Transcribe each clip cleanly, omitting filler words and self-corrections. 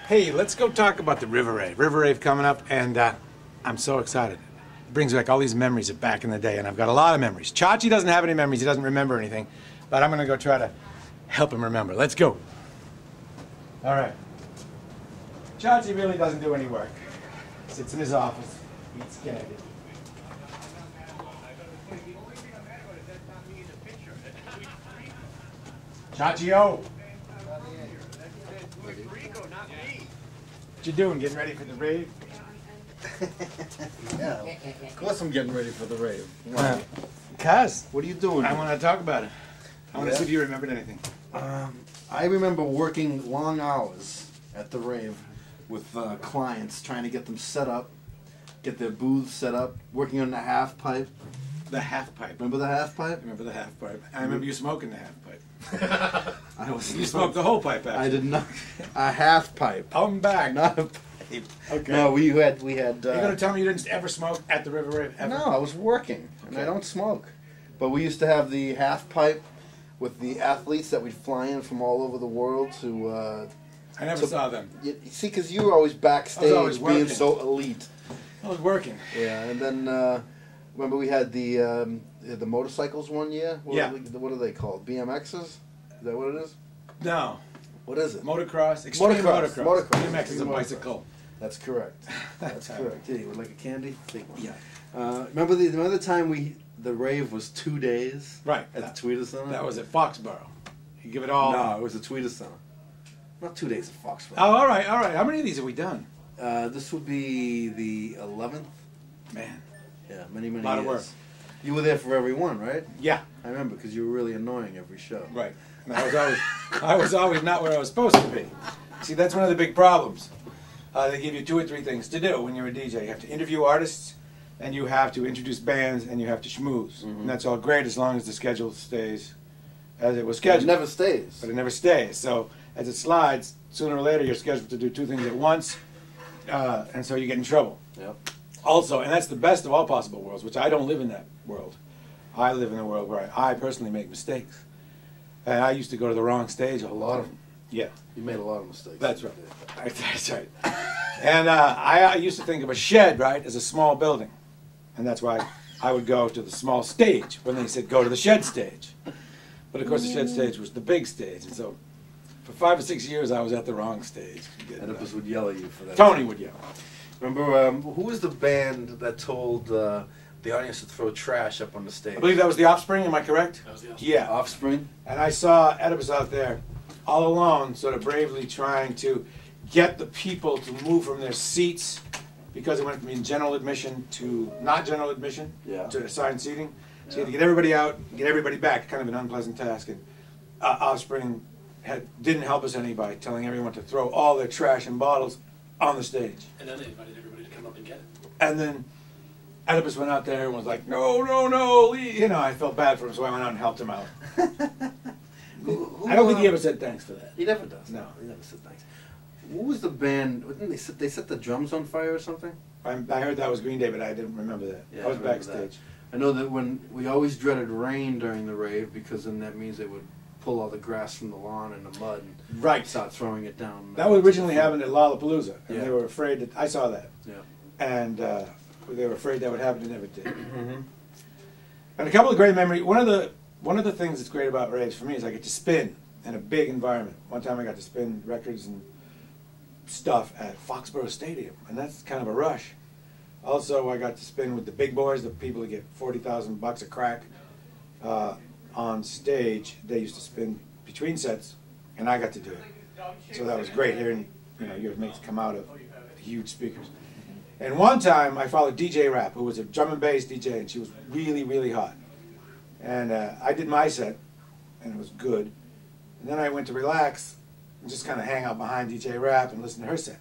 Hey, let's go talk about the River Rave. River Rave coming up, and I'm so excited. It brings back all these memories of back in the day, and I've got a lot of memories. Chachi doesn't have any memories. He doesn't remember anything, but I'm going to go try to help him remember. Let's go. All right. Chachi really doesn't do any work. Sits in his office, eats candy. Chachi-o! What you doing? Getting ready for the rave? Yeah, of course I'm getting ready for the rave. Cuz, What are you doing? I want to talk about it. I want to Yeah? see if you remembered anything. I remember working long hours at the rave with clients, trying to get them set up, get their booths set up, working on the half pipe. The half pipe. Remember the half I pipe? remember the half pipe. I remember you smoking the half pipe. I was. You smoked the whole pipe, actually. I did not. A half pipe, I'm back. not a pipe. Okay. No, we had. Are you going to tell me you didn't ever smoke at the River Rave? Ever? No, I was working, and I Okay. don't smoke. But we used to have the half pipe with the athletes that we'd fly in from all over the world to. I never saw them. You see, because you were always backstage, always being working. so elite. I was working. Yeah, and then remember we had the motorcycles one year. Yeah. What are they called? BMXs? Is that what it is? No. What is it? Motocross. Extreme Motocross. motocross. Motocross. BMX is a Extreme bicycle. That's correct. That's correct. Yeah, you would like a candy? Take one. Yeah. Remember the time the rave was 2 days? Right. At the Tweeter Center? That was at Foxborough. You give it all. No, it was the Tweeter Center. Not 2 days at Foxborough. Oh, all right, all right. How many of these have we done? This would be the 11th. Man. Yeah, many years. A lot of work. You were there for every one, right? Yeah. I remember because you were really annoying every show. Right. And I was always not where I was supposed to be. See, that's one of the big problems. They give you 2 or 3 things to do when you're a DJ. You have to interview artists, and you have to introduce bands, and you have to schmooze. Mhm. And that's all great as long as the schedule stays as it was It scheduled. never stays. But it never stays. So as it slides, sooner or later you're scheduled to do 2 things at once, and so you get in trouble. Yep. Also, and that's the best of all possible worlds, which I don't live in that world. I live in a world where I personally make mistakes. And I used to go to the wrong stage a lot of them. Yeah, You made a lot of mistakes. that's right. That's right. And I used to think of a shed, right, as a small building. And that's why I would go to the small stage when they said go to the shed stage. But of course the shed stage was the big stage. And so for 5 or 6 years I was at the wrong stage. Oedipus would yell at you for that. Tony would yell. Remember, who was the band that told the audience to throw trash up on the stage? I believe that was The Offspring, am I correct? That was the Offspring. Yeah. Offspring? And I saw Oedipus out there all alone, sort of bravely trying to get the people to move from their seats because it went from being general admission to not general admission Yeah. to assigned seating. So you had to get everybody out, get everybody back, kind of an unpleasant task. And Offspring didn't help us any by telling everyone to throw all their trash and bottles on the stage. And then they invited everybody to come up and get it. And then Oedipus went out there and was like, no, no, no, Lee. You know, I felt bad for him, so I went out and helped him out. I don't think he ever said thanks for that. He never does. No. He never said thanks. What was the band? Didn't they set the drums on fire or something? I heard that was Green Day, but I didn't remember that. Yeah, I was I remember backstage. I know that when we always dreaded rain during the rave because then that means they would pull all the grass from the lawn and the mud and Right. start throwing it down. That was originally happened at Lollapalooza, and Yeah. they were afraid that I saw that, Yeah. and they were afraid that would happen. It never did. Mm-hmm. And a couple of great memories. One of the things that's great about raves for me is I get to spin in a big environment. One time I got to spin records and stuff at Foxborough Stadium, and that's kind of a rush. Also, I got to spin with the big boys, the people that get $40,000 a crack on stage. They used to spin between sets, and I got to do it. So that was great hearing, your mates come out of huge speakers. And one time I followed DJ Rap, who was a drum and bass DJ, and she was really, really hot. And I did my set, and it was good. And then I went to relax and just kind of hang out behind DJ Rap and listen to her set.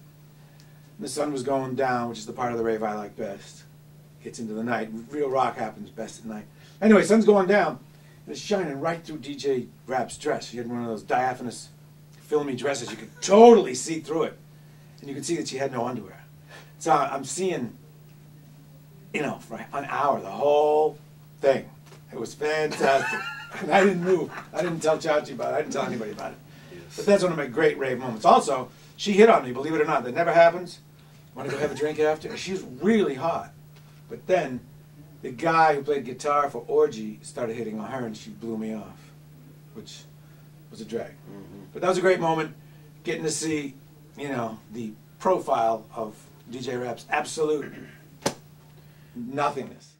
And the sun was going down, which is the part of the rave I like best. Gets into the night. Real rock happens best at night. Anyway, sun's going down, and it's shining right through DJ Rap's dress. She had one of those diaphanous, filmy dresses. You could totally see through it. And you could see that she had no underwear. So I'm seeing, for an hour, the whole thing. It was fantastic. And I didn't move. I didn't tell Chachi about it. I didn't tell anybody about it. But that's one of my great rave moments. Also, she hit on me, believe it or not. That never happens. Want to go have a drink after? And she was really hot. But then, the guy who played guitar for Orgy started hitting on her, and she blew me off, which was a drag. But that was a great moment, getting to see, you know, the profile of DJ Rap's absolute nothingness.